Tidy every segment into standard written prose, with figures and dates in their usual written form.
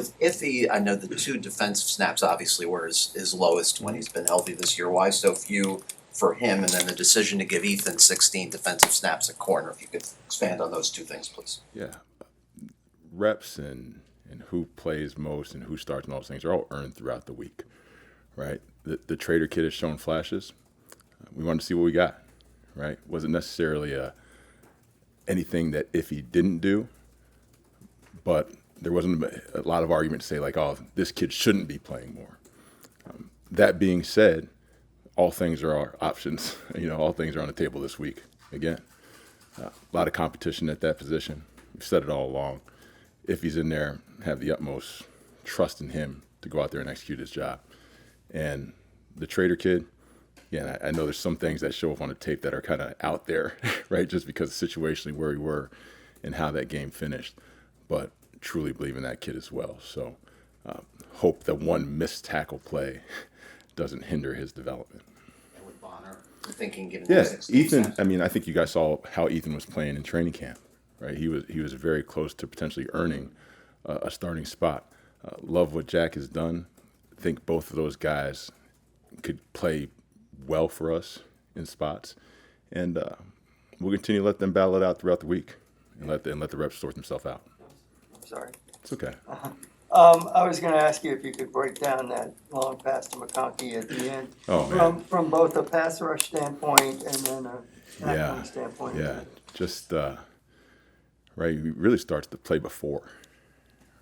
with Iffy, I know the 2 defensive snaps obviously were his lowest when he's been healthy this year. Why so few for him? And then the decision to give Ethan 16 defensive snaps at corner. If you could expand on those 2 things, please. Yeah, reps and who plays most and who starts and all those things are all earned throughout the week, right? The Trader kid has shown flashes. We wanted to see what we got, right? Wasn't necessarily anything that Iffy didn't do, but there wasn't a lot of argument to say like, oh, this kid shouldn't be playing more. That being said, all things are our options. All things are on the table this week. Again, a lot of competition at that position. We've said it all along. If he's in there, have the utmost trust in him to go out there and execute his job. And the Trader kid, yeah, I know there's some things that show up on the tape that are kind of out there, right? Just because situationally where we were and how that game finished. But truly believe in that kid as well. So hope that one missed tackle play doesn't hinder his development. And with Bonner thinking, given Ethan. I think you guys saw how Ethan was playing in training camp, right? He was very close to potentially earning a starting spot. Love what Jack has done. I think both of those guys could play well for us in spots, and we'll continue to let them battle it out throughout the week, and let the reps sort themselves out. Sorry. It's okay. I was going to ask you if you could break down that long pass to McConkey at the end. From both a pass rush standpoint and then a tackling standpoint. Yeah, just right. It really starts the play before,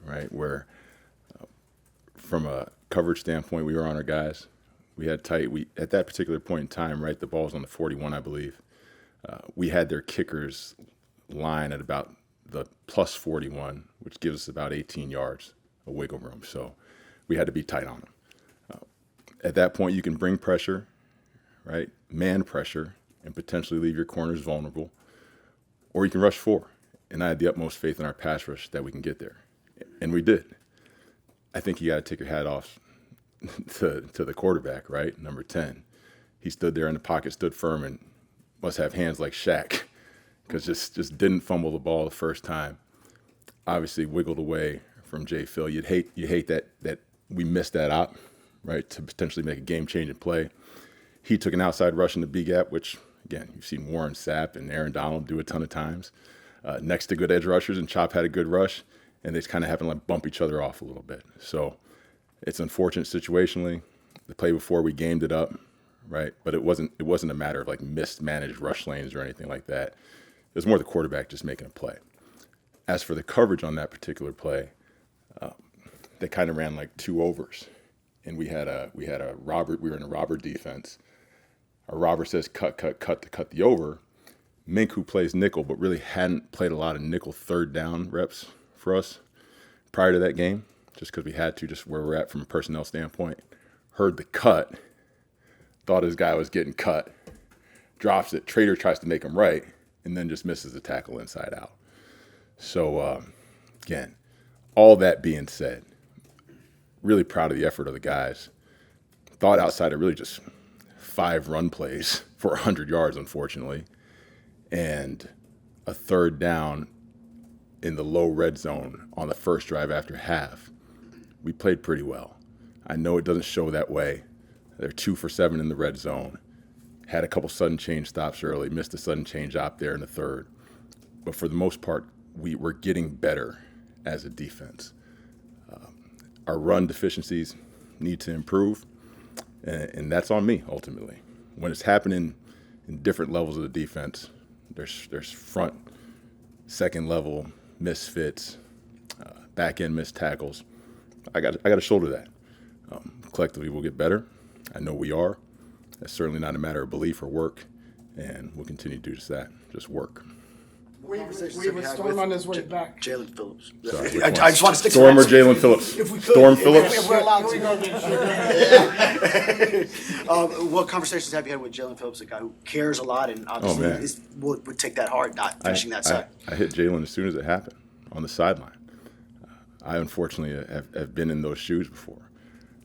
right, where from a coverage standpoint, we were on our guys. We had tight. At that particular point in time, right, the ball was on the 41, I believe. We had their kickers line at about the plus 41, which gives us about 18 yards of wiggle room. So we had to be tight on them. At that point, you can bring pressure, right, man pressure, and potentially leave your corners vulnerable, or you can rush 4. And I had the utmost faith in our pass rush that we can get there, and we did. I think you got to take your hat off to the quarterback, right, number 10. He stood there in the pocket, stood firm, and must have hands like Shaq, because just didn't fumble the ball the first time. Obviously wiggled away from Jay Phil. You hate that we missed that out, right, to potentially make a game-changing play. He took an outside rush in the B gap, which, again, you've seen Warren Sapp and Aaron Donald do a ton of times. Next to good edge rushers, and Chop had a good rush, and they just kind of happened to like bump each other off a little bit. So it's unfortunate situationally. The play before, we gamed it up, right? But it wasn't a matter of like mismanaged rush lanes or anything like that. It was more the quarterback just making a play. As for the coverage on that particular play, they kind of ran like 2 overs, and we had a robber. We were in a robber defense. Our robber says cut to cut the over. Mink, who plays nickel, but really hadn't played a lot of nickel third down reps for us prior to that game, just because we had to, just where we're at from a personnel standpoint. Heard the cut, thought his guy was getting cut, drops it. Trader tries to make him right, and then just misses the tackle inside out. So, again, all that being said, really proud of the effort of the guys. Thought outside of really just 5 run plays for 100 yards, unfortunately, and a third down in the low red zone on the first drive after half. We played pretty well. I know it doesn't show that way. They're 2 for 7 in the red zone. Had a couple sudden change stops early, missed a sudden change op there in the third. But for the most part, we were getting better as a defense. Our run deficiencies need to improve, and that's on me, ultimately. When it's happening in different levels of the defense, there's front, second level misfits, back end missed tackles. I got to shoulder that. Collectively, we'll get better. I know we are. That's certainly not a matter of belief or work, and we'll continue to do just that, just work. We have a Storm on his way back. Jalen Phillips. Sorry, I just want to stick Storm to or Jalen Phillips? Storm Phillips? If we're allowed to. What conversations have you had with Jalen Phillips, a guy who cares a lot and obviously would take that hard, not finishing that side? I hit Jalen as soon as it happened on the sideline. I unfortunately have been in those shoes before.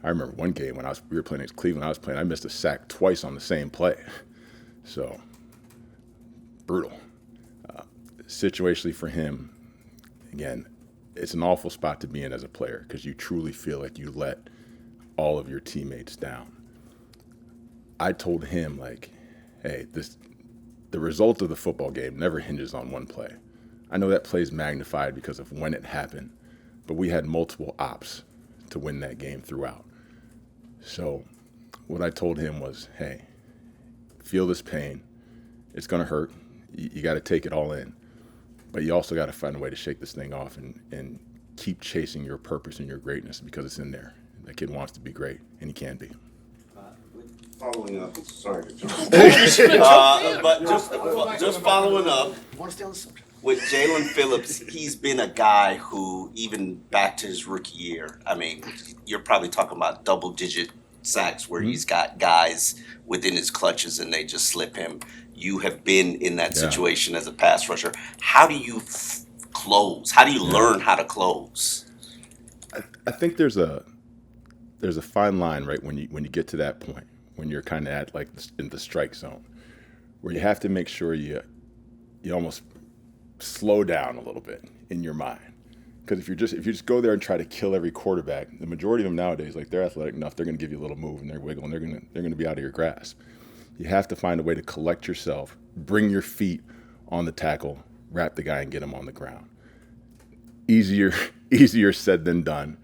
I remember one game when we were playing against Cleveland. I missed a sack twice on the same play. So, brutal. Situationally for him, again, it's an awful spot to be in as a player because you truly feel like you let all of your teammates down. I told him, like, hey, the result of the football game never hinges on one play. I know that play is magnified because of when it happened, but we had multiple ops to win that game throughout. So what I told him was, hey, feel this pain. It's going to hurt. You got to take it all in. But you also got to find a way to shake this thing off and keep chasing your purpose and your greatness because it's in there. That kid wants to be great, and he can be. Following up, sorry to jump. But just following up Want to stay on the subject? with Jalen Phillips, he's been a guy who, even back to his rookie year, I mean, you're probably talking about double-digit sacks where he's got guys within his clutches and they just slip him. You have been in that situation as a pass rusher. How do you close? How do you learn how to close? I think there's a fine line, right, when you get to that point, when you're kind of at like in the strike zone, where you have to make sure you almost slow down a little bit in your mind. Because if you just go there and try to kill every quarterback, the majority of them nowadays, like, they're athletic enough, they're going to give you a little move and they're wiggling, they're going to be out of your grasp. You have to find a way to collect yourself, bring your feet on the tackle, wrap the guy and get him on the ground. Easier said than done,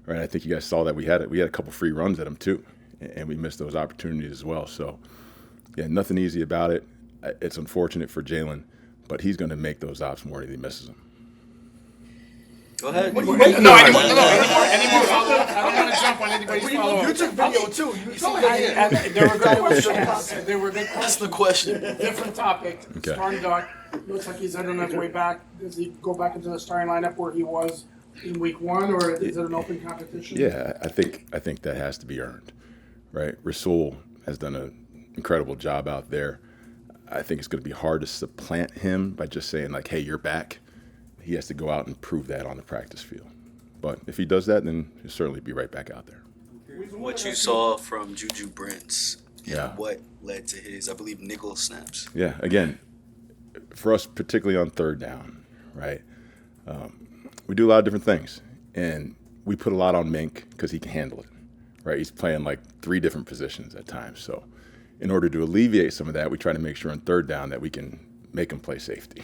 right? I think you guys saw that we had a couple free runs at him too, and we missed those opportunities as well. So, yeah, nothing easy about it. It's unfortunate for Jalen, but he's going to make those ops more than he misses them. Go ahead. No, any more follow-ups? I don't want to jump on anybody's follow-up. You took video too. There were good questions. There were good questions. That's the question. Different topic. Okay. Starting Duck. Looks like he's on his way back. Does he go back into the starting lineup where he was in week 1, or is it an open competition? Yeah, I think that has to be earned, right? Rasul has done an incredible job out there. I think it's going to be hard to supplant him by just saying, like, hey, you're back. He has to go out and prove that on the practice field. But if he does that, then he'll certainly be right back out there. What you saw from Juju Brents and Yeah. what led to his, I believe, nickel snaps. Yeah, again, for us, particularly on third down, right, we do a lot of different things. And we put a lot on Mink because he can handle it, right? He's playing like 3 different positions at times. So in order to alleviate some of that, we try to make sure on third down that we can make him play safety.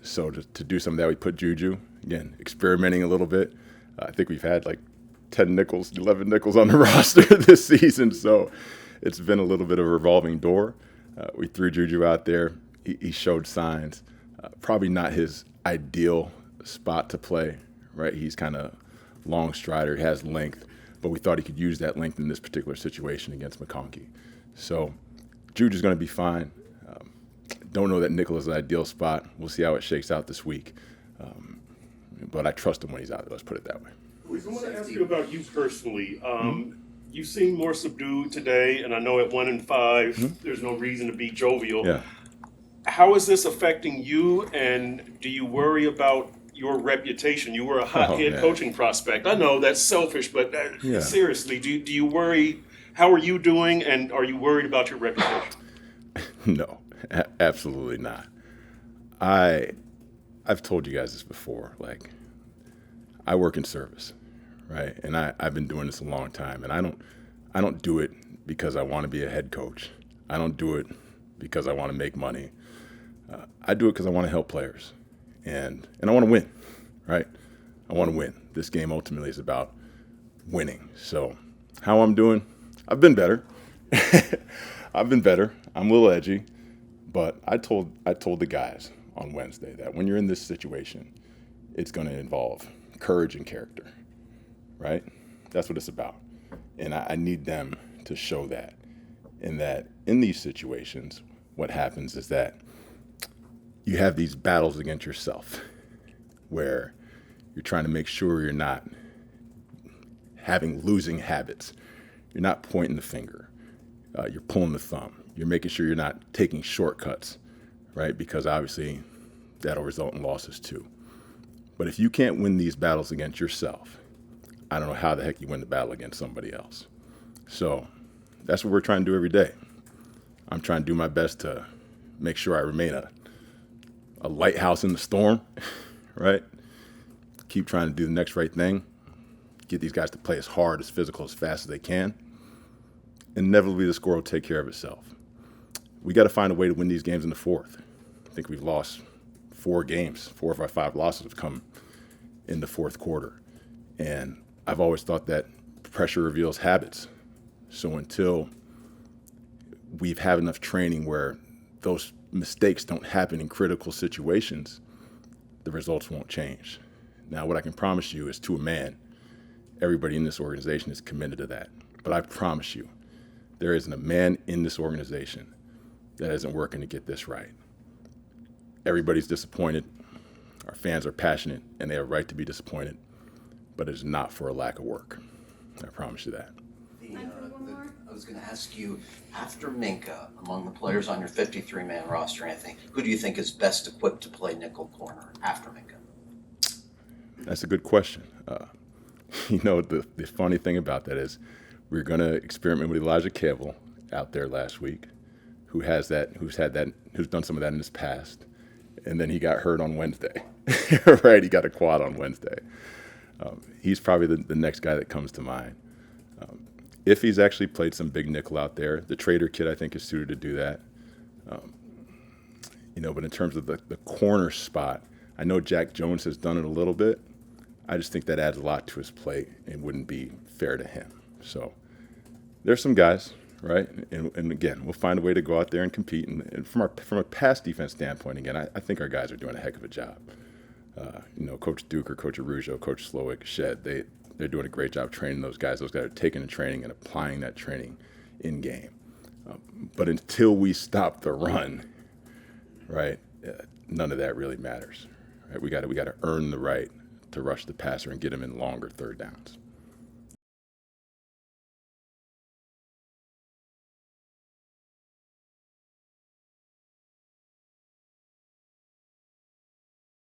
So to do some of that, we put Juju, again, experimenting a little bit. I think we've had like 11 nickels on the roster this season. So it's been a little bit of a revolving door. We threw Juju out there. He showed signs. Probably not his ideal spot to play, right? He's kind of long strider, has length, but we thought he could use that length in this particular situation against McConkey. So Juju's going to be fine. Don't know that nickel is an ideal spot. We'll see how it shakes out this week. But I trust him when he's out there. Let's put it that way. I want to ask you about you personally. You seem more subdued today, and I know at 1-5, there's no reason to be jovial. Yeah. How is this affecting you, and do you worry about your reputation? You were a hot head man. coaching prospect. I know that's selfish, but Yeah. seriously, do you worry? How are you doing, and are you worried about your reputation? No, absolutely not. I've told you guys this before. Like, I work in service, right? And I've been doing this a long time, and I don't do it because I want to be a head coach. I don't do it because I want to make money. I do it because I want to help players, and I want to win, right? I want to win. This game ultimately is about winning. So, how I'm doing? I've been better. I'm a little edgy, but I told the guys on Wednesday that when you're in this situation, it's going to involve courage and character, right? That's what it's about. And I need them to show that. And that in these situations, what happens is that you have these battles against yourself where you're trying to make sure you're not having losing habits. You're not pointing the finger. You're pulling the thumb. You're making sure you're not taking shortcuts, right? Because obviously that'll result in losses too. But if you can't win these battles against yourself, I don't know how the heck you win the battle against somebody else. So that's what we're trying to do every day. I'm trying to do my best to make sure I remain a lighthouse in the storm, right? keep trying to do the next right thing, get these guys to play as hard, as physical, as fast as they can. Inevitably, the score will take care of itself. We got to find a way to win these games in the fourth. I think we've lost 4 games. 4 of our 5 losses have come in the fourth quarter. And I've always thought that pressure reveals habits. So until we've had enough training where those mistakes don't happen in critical situations, the results won't change. Now, what I can promise you is, to a man, everybody in this organization is committed to that. But I promise you, there isn't a man in this organization that isn't working to get this right. Everybody's disappointed. Our fans are passionate, and they have a right to be disappointed. But it is not for a lack of work. I promise you that. I was going to ask you, after Minka, among the players on your 53-man roster, Anthony, who do you think is best equipped to play nickel corner after Minka? That's a good question. The funny thing about that is we're going to experiment with Elijah Cavill out there last week, who's done some of that in his past. And then he got hurt on Wednesday, right? He got a quad on Wednesday. He's probably the next guy that comes to mind. If he's actually played some big nickel out there, the Trader kid, I think, is suited to do that. But in terms of the corner spot, I know Jack Jones has done it a little bit. I just think that adds a lot to his play and wouldn't be fair to him. So there's some guys, right? And again, we'll find a way to go out there and compete. And from a pass defense standpoint, again, I think our guys are doing a heck of a job. Coach Duke or Coach Arujo, Coach Slowick, Shed, they're doing a great job training those guys. Those guys are taking the training and applying that training in game. But until we stop the run, right, none of that really matters. Right? We got to earn the right to rush the passer and get him in longer third downs.